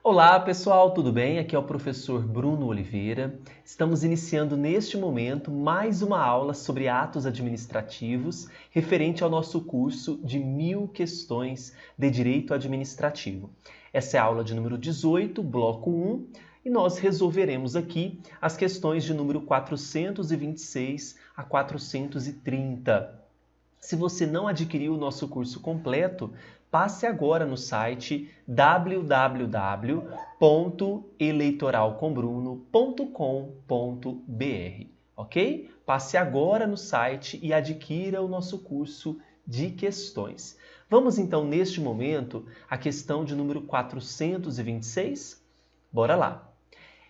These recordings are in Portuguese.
Olá pessoal, tudo bem? Aqui é o professor Bruno Oliveira. Estamos iniciando neste momento mais uma aula sobre atos administrativos referente ao nosso curso de 1000 questões de Direito Administrativo. Essa é a aula de número 18, bloco 1, e nós resolveremos aqui as questões de número 426 a 430. Se você não adquiriu o nosso curso completo, passe agora no site www.eleitoralcombruno.com.br, ok? Passe agora no site e adquira o nosso curso de questões. Vamos então, neste momento, à questão de número 426? Bora lá!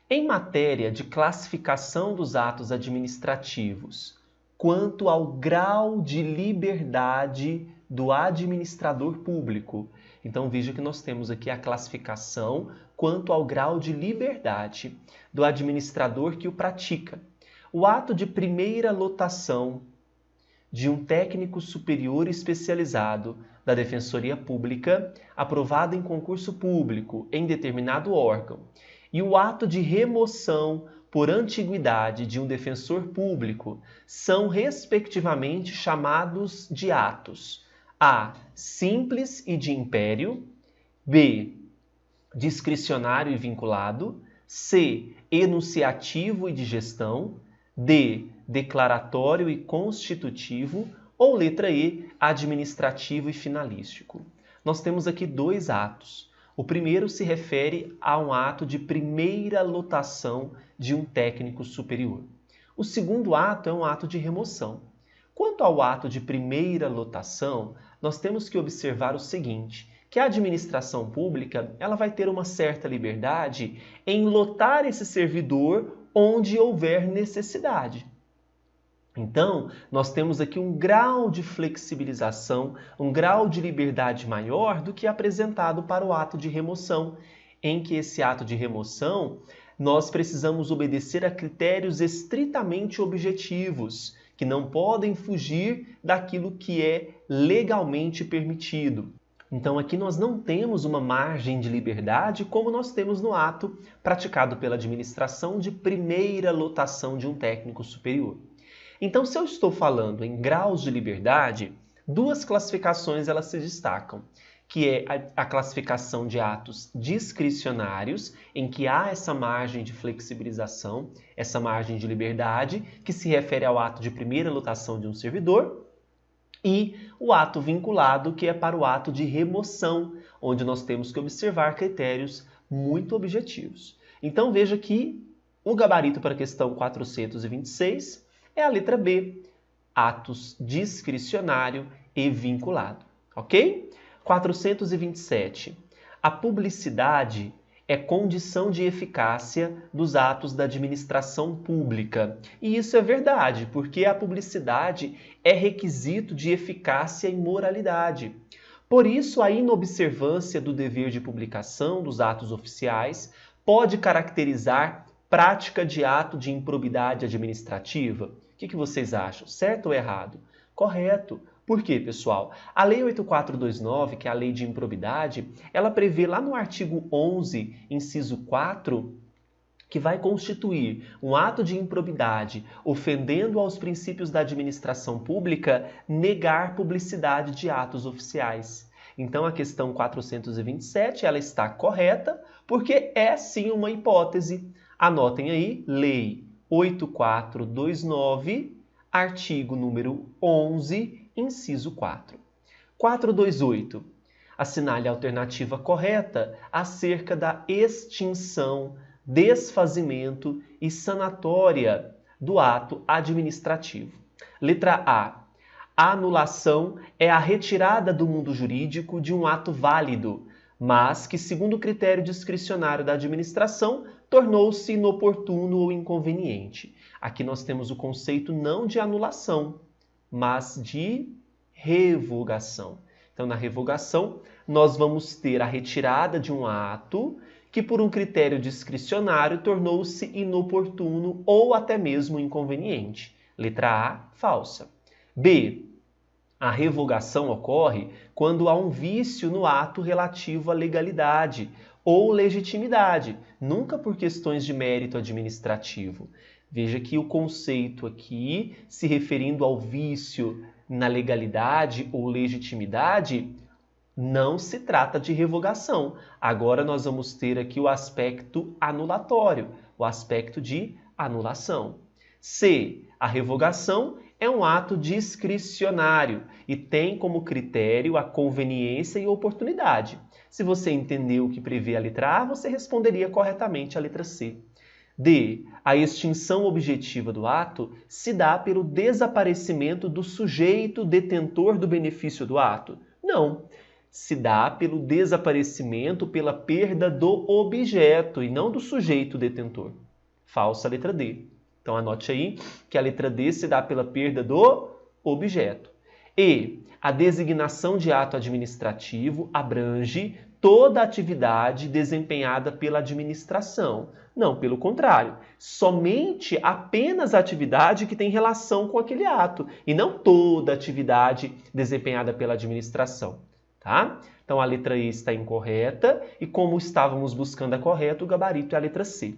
Em matéria de classificação dos atos administrativos, quanto ao grau de liberdade do administrador público. Então veja que nós temos aqui a classificação quanto ao grau de liberdade do administrador que o pratica. O ato de primeira lotação de um técnico superior especializado da Defensoria Pública, aprovado em concurso público em determinado órgão, e o ato de remoção por antiguidade de um defensor público são, respectivamente, chamados de atos A. Simples e de império, B. Discricionário e vinculado, C. Enunciativo e de gestão, D. Declaratório e constitutivo, ou letra E. Administrativo e finalístico. Nós temos aqui dois atos. O primeiro se refere a um ato de primeira lotação de um técnico superior. O segundo ato é um ato de remoção. Quanto ao ato de primeira lotação, nós temos que observar o seguinte, que a administração pública ela vai ter uma certa liberdade em lotar esse servidor onde houver necessidade. Então, nós temos aqui um grau de flexibilização, um grau de liberdade maior do que apresentado para o ato de remoção, em que esse ato de remoção nós precisamos obedecer a critérios estritamente objetivos, que não podem fugir daquilo que é legalmente permitido. Então, aqui nós não temos uma margem de liberdade como nós temos no ato praticado pela administração de primeira lotação de um técnico superior. Então, se eu estou falando em graus de liberdade, duas classificações elas se destacam, que é a classificação de atos discricionários, em que há essa margem de flexibilização, essa margem de liberdade, que se refere ao ato de primeira lotação de um servidor, e o ato vinculado, que é para o ato de remoção, onde nós temos que observar critérios muito objetivos. Então, veja que o gabarito para a questão 426 é a letra B, atos discricionário e vinculado, ok? 427. A publicidade é condição de eficácia dos atos da administração pública. E isso é verdade, porque a publicidade é requisito de eficácia e moralidade. Por isso, a inobservância do dever de publicação dos atos oficiais pode caracterizar prática de ato de improbidade administrativa. O que vocês acham? Certo ou errado? Correto. Por quê, pessoal? A Lei 8429, que é a Lei de Improbidade, ela prevê lá no artigo 11, inciso 4, que vai constituir um ato de improbidade ofendendo aos princípios da administração pública negar publicidade de atos oficiais. Então, a questão 427 ela está correta porque é sim uma hipótese. Anotem aí, Lei 8429, artigo número 11, inciso 4. 428. Assinale a alternativa correta acerca da extinção, desfazimento e sanatória do ato administrativo. Letra A. A anulação é a retirada do mundo jurídico de um ato válido, mas que, segundo o critério discricionário da administração, tornou-se inoportuno ou inconveniente. Aqui nós temos o conceito não de anulação, mas de revogação. Então, na revogação, nós vamos ter a retirada de um ato que, por um critério discricionário, tornou-se inoportuno ou até mesmo inconveniente. Letra A, falsa. B. A revogação ocorre quando há um vício no ato relativo à legalidade, ou legitimidade, nunca por questões de mérito administrativo. Veja que o conceito aqui, se referindo ao vício na legalidade ou legitimidade, não se trata de revogação. Agora nós vamos ter aqui o aspecto anulatório, o aspecto de anulação. C. A revogação é um ato discricionário e tem como critério a conveniência e oportunidade. Se você entendeu o que prevê a letra A, você responderia corretamente a letra C. D. A extinção objetiva do ato se dá pelo desaparecimento do sujeito detentor do benefício do ato. Não. Se dá pelo desaparecimento, pela perda do objeto e não do sujeito detentor. Falsa letra D. Então anote aí que a letra D se dá pela perda do objeto. E a designação de ato administrativo abrange toda a atividade desempenhada pela administração. Não, pelo contrário. Somente apenas a atividade que tem relação com aquele ato e não toda a atividade desempenhada pela administração. Tá? Então a letra E está incorreta e como estávamos buscando a correta, o gabarito é a letra C.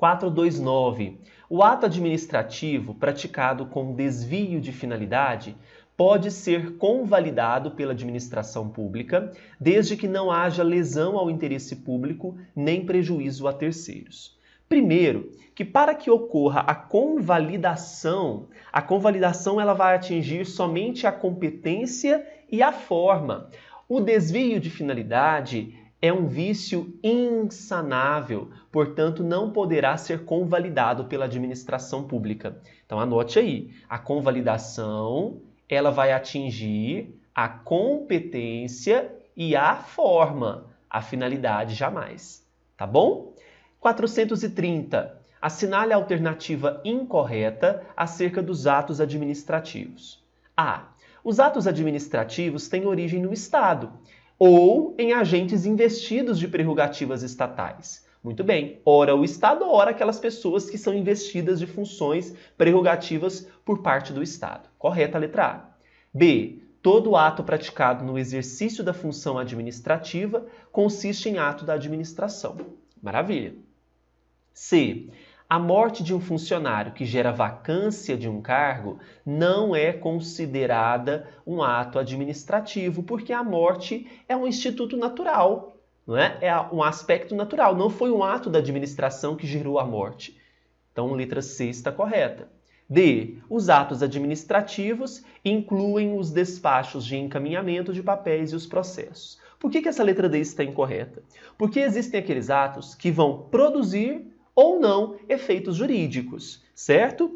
429. O ato administrativo praticado com desvio de finalidade pode ser convalidado pela administração pública, desde que não haja lesão ao interesse público nem prejuízo a terceiros. Primeiro, que para que ocorra a convalidação ela vai atingir somente a competência e a forma. O desvio de finalidade é um vício insanável, portanto, não poderá ser convalidado pela administração pública. Então, anote aí, a convalidação ela vai atingir a competência e a forma, a finalidade jamais. Tá bom? 430. Assinale a alternativa incorreta acerca dos atos administrativos. A. Os atos administrativos têm origem no Estado ou em agentes investidos de prerrogativas estatais. Muito bem, ora o Estado, ora aquelas pessoas que são investidas de funções prerrogativas por parte do Estado. Correta a letra A. B. Todo ato praticado no exercício da função administrativa consiste em ato da administração. Maravilha. C. A morte de um funcionário que gera vacância de um cargo não é considerada um ato administrativo, porque a morte é um instituto natural, não é? É um aspecto natural, não foi um ato da administração que gerou a morte. Então, letra C está correta. D. Os atos administrativos incluem os despachos de encaminhamento de papéis e os processos. Por que essa letra D está incorreta? Porque existem aqueles atos que vão produzir ou não efeitos jurídicos, certo?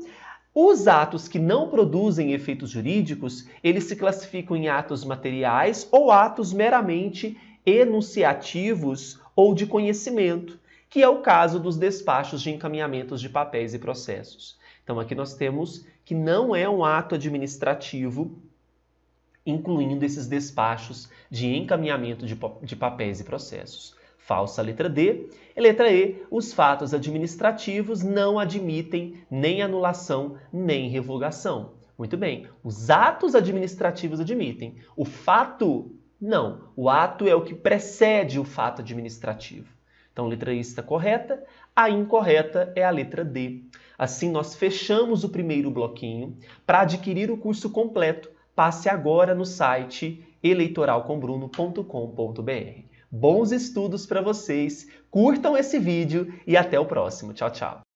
Os atos que não produzem efeitos jurídicos, eles se classificam em atos materiais ou atos meramente enunciativos ou de conhecimento, que é o caso dos despachos de encaminhamentos de papéis e processos. Então aqui nós temos que não é um ato administrativo, incluindo esses despachos de encaminhamento de papéis e processos. Falsa letra D. E letra E, os fatos administrativos não admitem nem anulação nem revogação. Muito bem, os atos administrativos admitem. O fato, não. O ato é o que precede o fato administrativo. Então, letra I está correta. A incorreta é a letra D. Assim, nós fechamos o primeiro bloquinho. Para adquirir o curso completo, passe agora no site eleitoralcombruno.com.br. Bons estudos para vocês, curtam esse vídeo e até o próximo. Tchau, tchau!